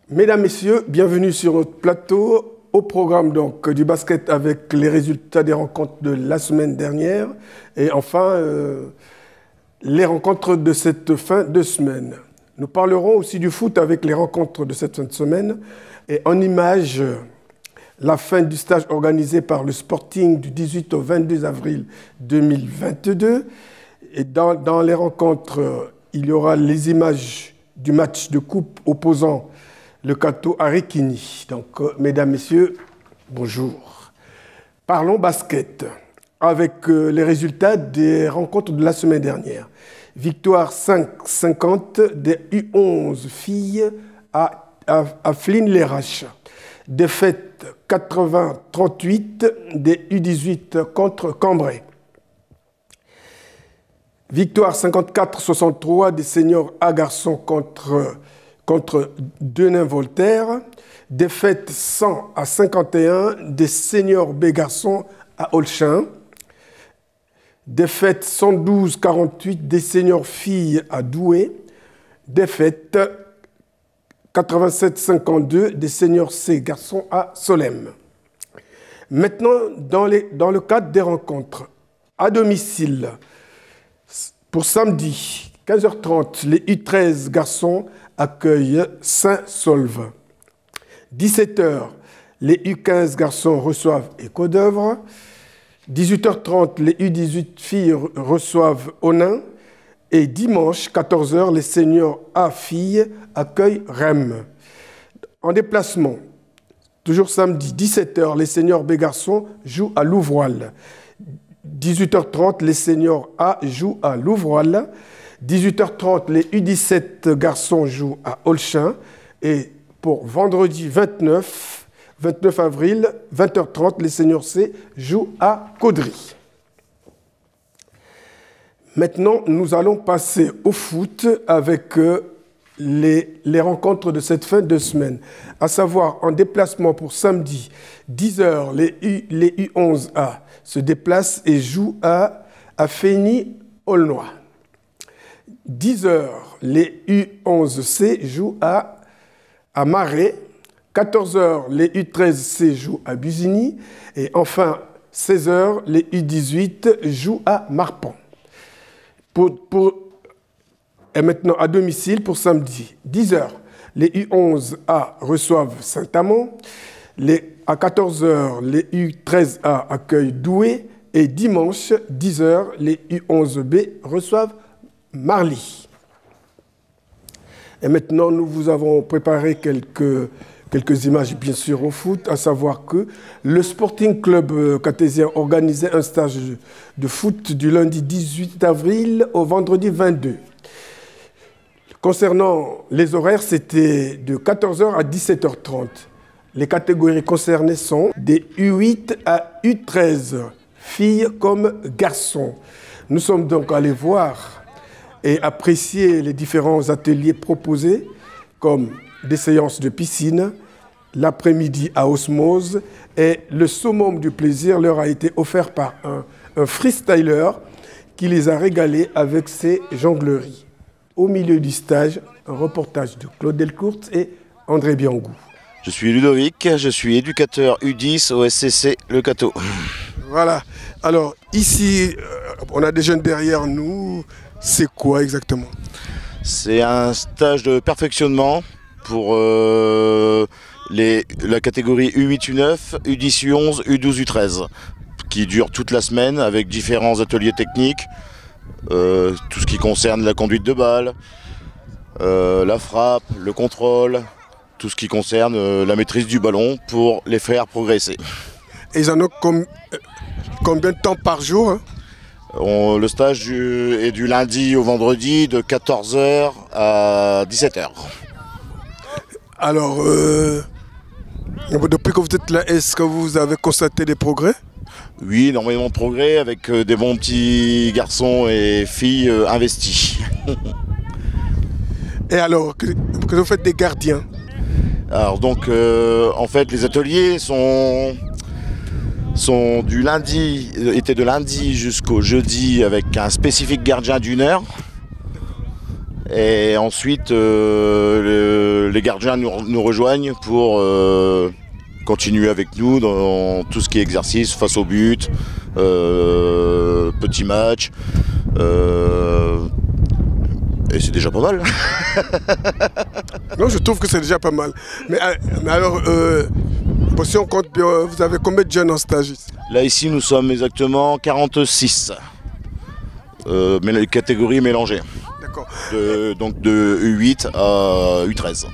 Mesdames, Messieurs, bienvenue sur notre plateau. Au programme donc du basket avec les résultats des rencontres de la semaine dernière et enfin les rencontres de cette fin de semaine. Nous parlerons aussi du foot avec les rencontres de cette fin de semaine et en image la fin du stage organisé par le Sporting du 18 au 22 avril 2022. Et dans les rencontres, il y aura les images du match de coupe opposant le Cato à Rikini. Donc, mesdames, messieurs, bonjour. Parlons basket avec les résultats des rencontres de la semaine dernière. Victoire 5-50 des U11 filles à Flins-les-Raches. Défaite 80-38 des U18 contre Cambrai. Victoire 54-63 des seniors A garçons contre Denain-Voltaire. Défaite 100-51 des seniors B garçons à Olchin. Défaite 112-48 des seniors filles à Douai. Défaite 87-52 des seniors C garçons à Solesmes. Maintenant, dans le cadre des rencontres, à domicile, pour samedi, 15h30, les U13 garçons accueillent Saint-Saulve. 17h, les U15 garçons reçoivent Écho d'Œuvre. 18h30, les U18 filles reçoivent Onin. Et dimanche, 14h, les seniors A filles accueillent Rem. En déplacement, toujours samedi, 17h, les seniors B garçons jouent à Louvroil. 18h30, les seniors A jouent à Louvroil. 18h30, les U17 garçons jouent à Olchin. Et pour vendredi 29 avril, 20h30, les seniors C jouent à Caudry. Maintenant, nous allons passer au foot avec les rencontres de cette fin de semaine. À savoir, en déplacement pour samedi, 10h, les U11A se déplacent et jouent à Fény-Aulnois. 10h, les U11C jouent à Marais. 14h, les U13C jouent à Busigny. Et enfin, 16h, les U18 jouent à Marpan. Et maintenant, à domicile, pour samedi, 10h, les U11A reçoivent Saint-Amand. À 14h, les U13A accueillent Douai. Et dimanche, 10h, les U11B reçoivent Marly. Et maintenant, nous vous avons préparé quelques images, bien sûr, au foot, à savoir que le Sporting Club cartésien organisait un stage de foot du lundi 18 avril au vendredi 22. Concernant les horaires, c'était de 14h à 17h30. Les catégories concernées sont des U8 à U13, filles comme garçons. Nous sommes donc allés voir et apprécier les différents ateliers proposés, comme des séances de piscine, l'après-midi à osmose, et le summum du plaisir leur a été offert par un freestyler qui les a régalés avec ses jongleries. Au milieu du stage, un reportage de Claude Delcourt et André Biangou. Je suis Ludovic, je suis éducateur U10 au SCC Le Cateau. Voilà. Alors ici, on a des jeunes derrière nous. C'est quoi exactement? C'est un stage de perfectionnement pour la catégorie U8, U9, U10, U11, U12, U13 qui dure toute la semaine avec différents ateliers techniques, tout ce qui concerne la conduite de balle, la frappe, le contrôle, tout ce qui concerne la maîtrise du ballon pour les faire progresser. Et ils en ont combien de temps par jour, hein? Le stage est du lundi au vendredi de 14h à 17h. Alors, depuis que vous êtes là, est-ce que vous avez constaté des progrès? Oui, énormément de progrès avec des bons petits garçons et filles investis. Et alors, que vous faites des gardiens? Alors donc, en fait, les ateliers étaient de lundi jusqu'au jeudi avec un spécifique gardien d'1 heure. Et ensuite, les gardiens nous rejoignent pour continuer avec nous dans tout ce qui est exercice, face au but, petits matchs. Et c'est déjà pas mal. Non, je trouve que c'est déjà pas mal. Mais alors, si on compte bien, vous avez combien de jeunes en stage ici? Là, ici, nous sommes exactement 46. Catégories mélangées. D'accord. Donc de U8 à U13.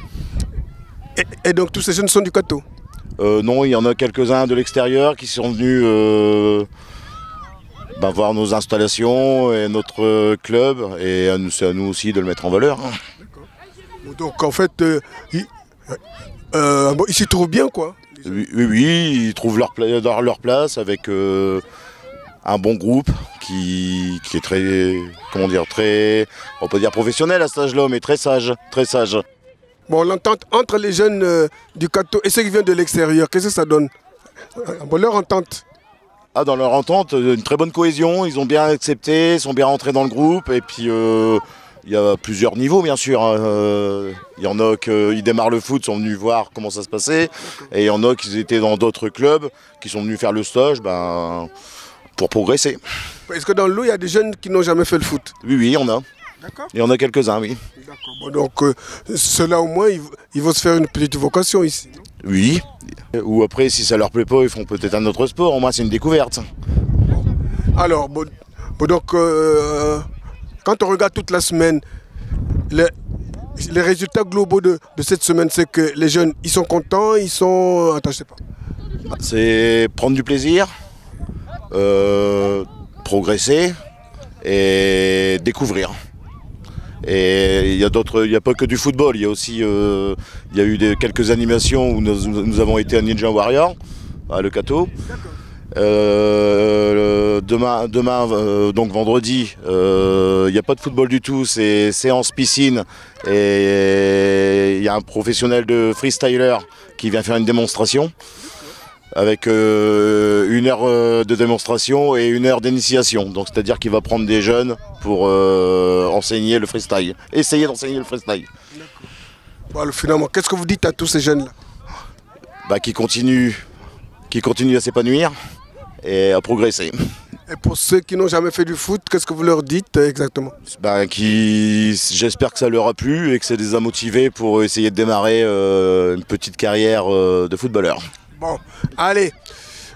Et donc tous ces jeunes sont du Cateau? Non, il y en a quelques-uns de l'extérieur qui sont venus voir nos installations et notre club. Et c'est à nous aussi de le mettre en valeur. D'accord. Donc en fait, ils s'y trouvent bien, quoi. Oui, ils trouvent leur place avec un bon groupe qui est très, on va pas dire professionnel à cet âge-là, mais très sage, très sage. Bon, l'entente entre les jeunes du Cateau et ceux qui viennent de l'extérieur, qu'est-ce que ça donne? Leur entente? Ah, dans leur entente, une très bonne cohésion, ils ont bien accepté, ils sont bien rentrés dans le groupe, et puis il y a plusieurs niveaux, bien sûr. Il y en a qui démarrent le foot, sont venus voir comment ça se passait, et il y en a qui étaient dans d'autres clubs, qui sont venus faire le stage pour progresser. Est-ce que dans le lot, il y a des jeunes qui n'ont jamais fait le foot? Oui, il y en a. D'accord. Il y en a quelques-uns, oui. D'accord. Bon, donc, ceux-là, au moins, ils vont se faire une petite vocation ici, non? Oui. Ou après, si ça leur plaît pas, ils font peut-être un autre sport. Au moins, c'est une découverte. Alors, donc, quand on regarde toute la semaine, les résultats globaux de cette semaine, c'est que les jeunes, ils sont contents, ils sont... Attends, je sais pas. C'est prendre du plaisir, progresser et découvrir. Et il y a pas que du football, il y a aussi il y a eu quelques animations où nous avons été à Ninja Warrior, à Le Cateau. Demain donc vendredi, il n'y a pas de football du tout, c'est séance piscine et il y a un professionnel de freestyler qui vient faire une démonstration avec 1 heure de démonstration et 1 heure d'initiation. Donc c'est-à-dire qu'il va prendre des jeunes pour enseigner le freestyle, essayer d'enseigner le freestyle. Bon, alors, finalement, qu'est-ce que vous dites à tous ces jeunes-là? Qui continuent à s'épanouir et à progresser. Et pour ceux qui n'ont jamais fait du foot, qu'est-ce que vous leur dites exactement? J'espère que ça leur a plu et que ça les a motivés pour essayer de démarrer une petite carrière de footballeur. Bon, allez,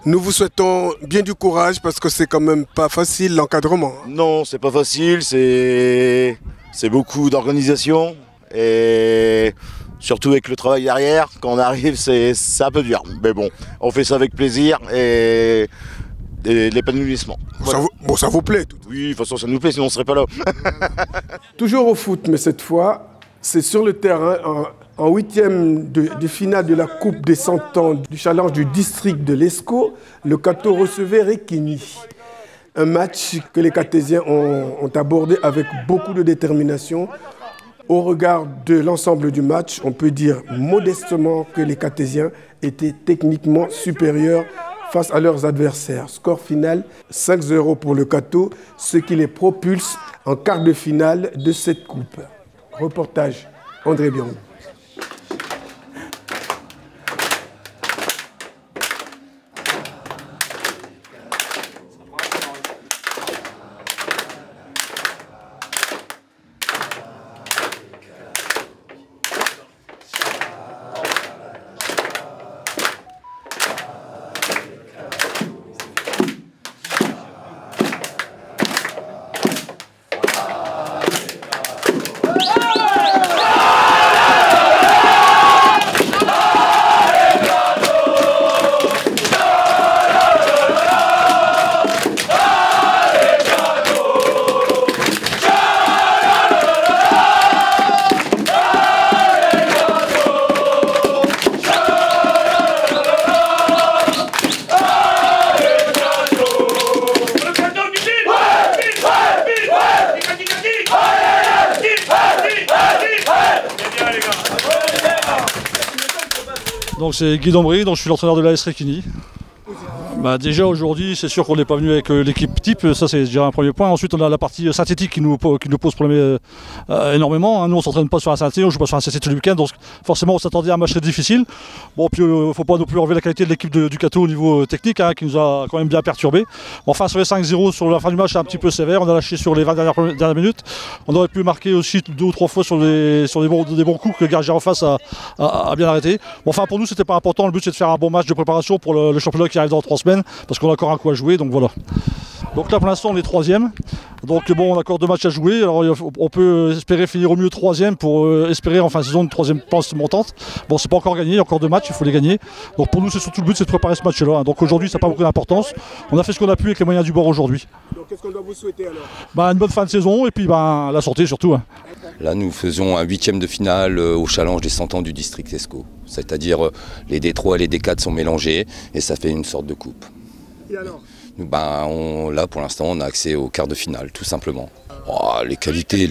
nous vous souhaitons bien du courage parce que c'est quand même pas facile l'encadrement. Non, c'est pas facile, c'est beaucoup d'organisation et surtout avec le travail derrière, quand on arrive, c'est un peu dur. Mais bon, on fait ça avec plaisir et l'épanouissement. Voilà. Ça vous plaît tout? Oui, de toute façon ça nous plaît, sinon on ne serait pas là. Toujours au foot, mais cette fois, c'est sur le terrain, en 8e de finale de la Coupe des 100 ans du challenge du district de l'Escaut, le Cateau recevait Réquigny. Un match que les Catésiens ont abordé avec beaucoup de détermination. Au regard de l'ensemble du match, on peut dire modestement que les Catésiens étaient techniquement supérieurs face à leurs adversaires. Score final 5-0 pour le Cateau, ce qui les propulse en quart de finale de cette coupe. Reportage André Bion. Donc c'est Guy Dombry, donc je suis l'entraîneur de l'AS Réquigny. Déjà aujourd'hui, c'est sûr qu'on n'est pas venu avec l'équipe type, ça c'est déjà un premier point. Ensuite on a la partie synthétique qui nous pose problème énormément. Nous on ne s'entraîne pas sur un synthé, on ne joue pas sur un synthé tout le week-end, donc forcément on s'attendait à un match très difficile. Bon, puis il ne faut pas non plus enlever la qualité de l'équipe du Cateau au niveau technique, qui nous a quand même bien perturbé. Enfin sur les 5-0 sur la fin du match c'est un petit peu sévère, on a lâché sur les 20 dernières minutes. On aurait pu marquer aussi 2 ou 3 fois sur des bons coups que le gardien en face a bien arrêté. Bon, enfin pour nous c'était pas important, le but c'est de faire un bon match de préparation pour le championnat qui arrive dans 3 semaines, parce qu'on a encore un coup à jouer, donc voilà. Donc là pour l'instant on est 3e, donc bon on a encore 2 matchs à jouer, alors on peut espérer finir au mieux 3e pour espérer en fin de saison une 3e place montante. Bon c'est pas encore gagné, il y a encore 2 matchs, il faut les gagner. Donc pour nous c'est surtout le but, c'est de préparer ce match-là. Donc aujourd'hui ça n'a pas beaucoup d'importance, on a fait ce qu'on a pu avec les moyens du bord aujourd'hui. Donc qu'est-ce qu'on doit vous souhaiter alors? Une bonne fin de saison et puis la sortie surtout. Là nous faisons un 8e de finale au challenge des 100 ans du district ESCO. C'est-à-dire les D3 et les D4 sont mélangés et ça fait une sorte de coupe. Et alors? Là pour l'instant on a accès au quart de finale tout simplement. Les qualités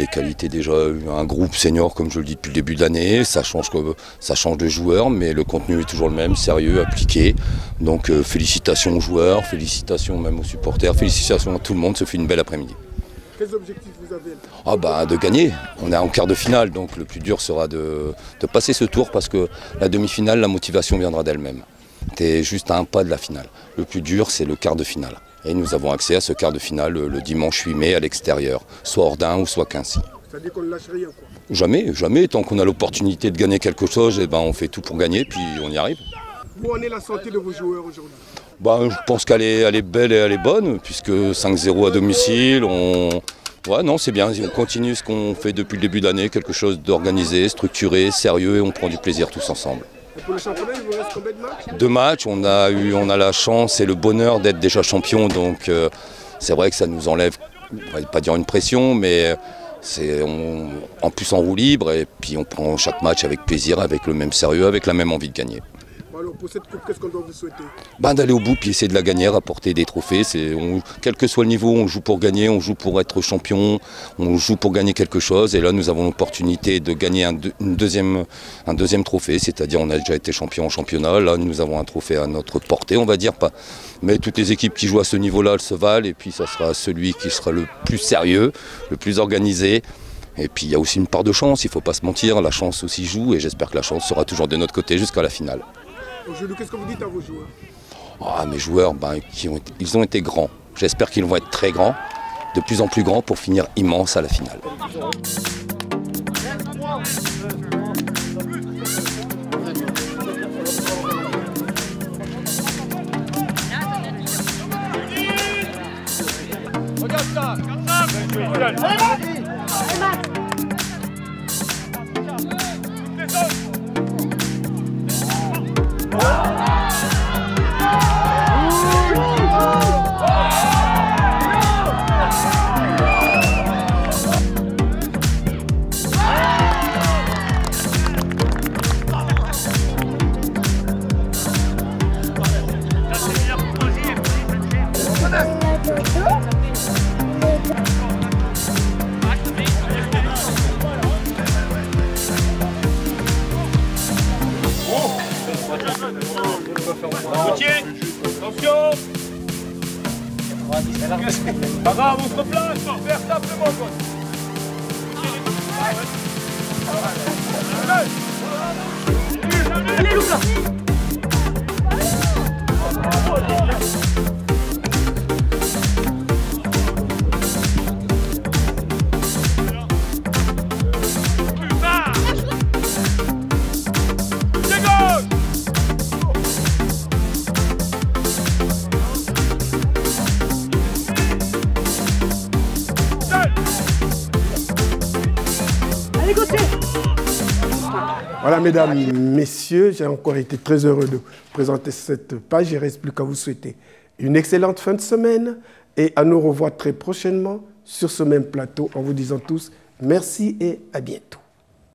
déjà, un groupe senior comme je le dis depuis le début de l'année, ça change de joueurs mais le contenu est toujours le même, sérieux, appliqué. Donc félicitations aux joueurs, félicitations même aux supporters, félicitations à tout le monde, ça fait une belle après-midi. Quels objectifs vous avez là? De gagner, on est en quart de finale donc le plus dur sera de passer ce tour parce que la demi-finale, la motivation viendra d'elle-même. C'est juste à un pas de la finale. Le plus dur, c'est le quart de finale. Et nous avons accès à ce quart de finale le dimanche 8 mai à l'extérieur, soit Ordin ou soit Quincy. Ça veut dire qu'on ne lâche rien quoi? Jamais. Tant qu'on a l'opportunité de gagner quelque chose, on fait tout pour gagner, puis on y arrive. Où en est la santé de vos joueurs aujourd'hui? Je pense qu'elle est belle et elle est bonne, puisque 5-0 à domicile, c'est bien, on continue ce qu'on fait depuis le début de l'année, quelque chose d'organisé, structuré, sérieux, et on prend du plaisir tous ensemble. Et pour le championnat, il vous reste combien de matchs? 2 matchs, on a la chance et le bonheur d'être déjà champion, donc c'est vrai que ça nous enlève, on va pas dire une pression, mais en plus en roue libre, et puis on prend chaque match avec plaisir, avec le même sérieux, avec la même envie de gagner. Alors pour cette coupe, qu'est-ce qu'on doit vous souhaiter? D'aller au bout puis essayer de la gagner, rapporter des trophées. Quel que soit le niveau, on joue pour gagner, on joue pour être champion, on joue pour gagner quelque chose. Et là, nous avons l'opportunité de gagner un deuxième trophée, c'est-à-dire on a déjà été champion en championnat. Là, nous avons un trophée à notre portée, on va dire pas. Mais toutes les équipes qui jouent à ce niveau-là, elles se valent. Et puis ça sera celui qui sera le plus sérieux, le plus organisé. Et puis il y a aussi une part de chance, il ne faut pas se mentir, la chance aussi joue et j'espère que la chance sera toujours de notre côté jusqu'à la finale. Aujourd'hui, qu'est-ce que vous dites à vos joueurs? Mes joueurs, ils ont été grands. J'espère qu'ils vont être très grands, de plus en plus grands pour finir immenses à la finale. Regarde ça. Gauthier, attention. Pas grave, on se replace, faire simplement quoi. Allez, Lucas. Voilà, mesdames, messieurs, j'ai encore été très heureux de présenter cette page. Il ne reste plus qu'à vous souhaiter une excellente fin de semaine et à nous revoir très prochainement sur ce même plateau en vous disant tous merci et à bientôt.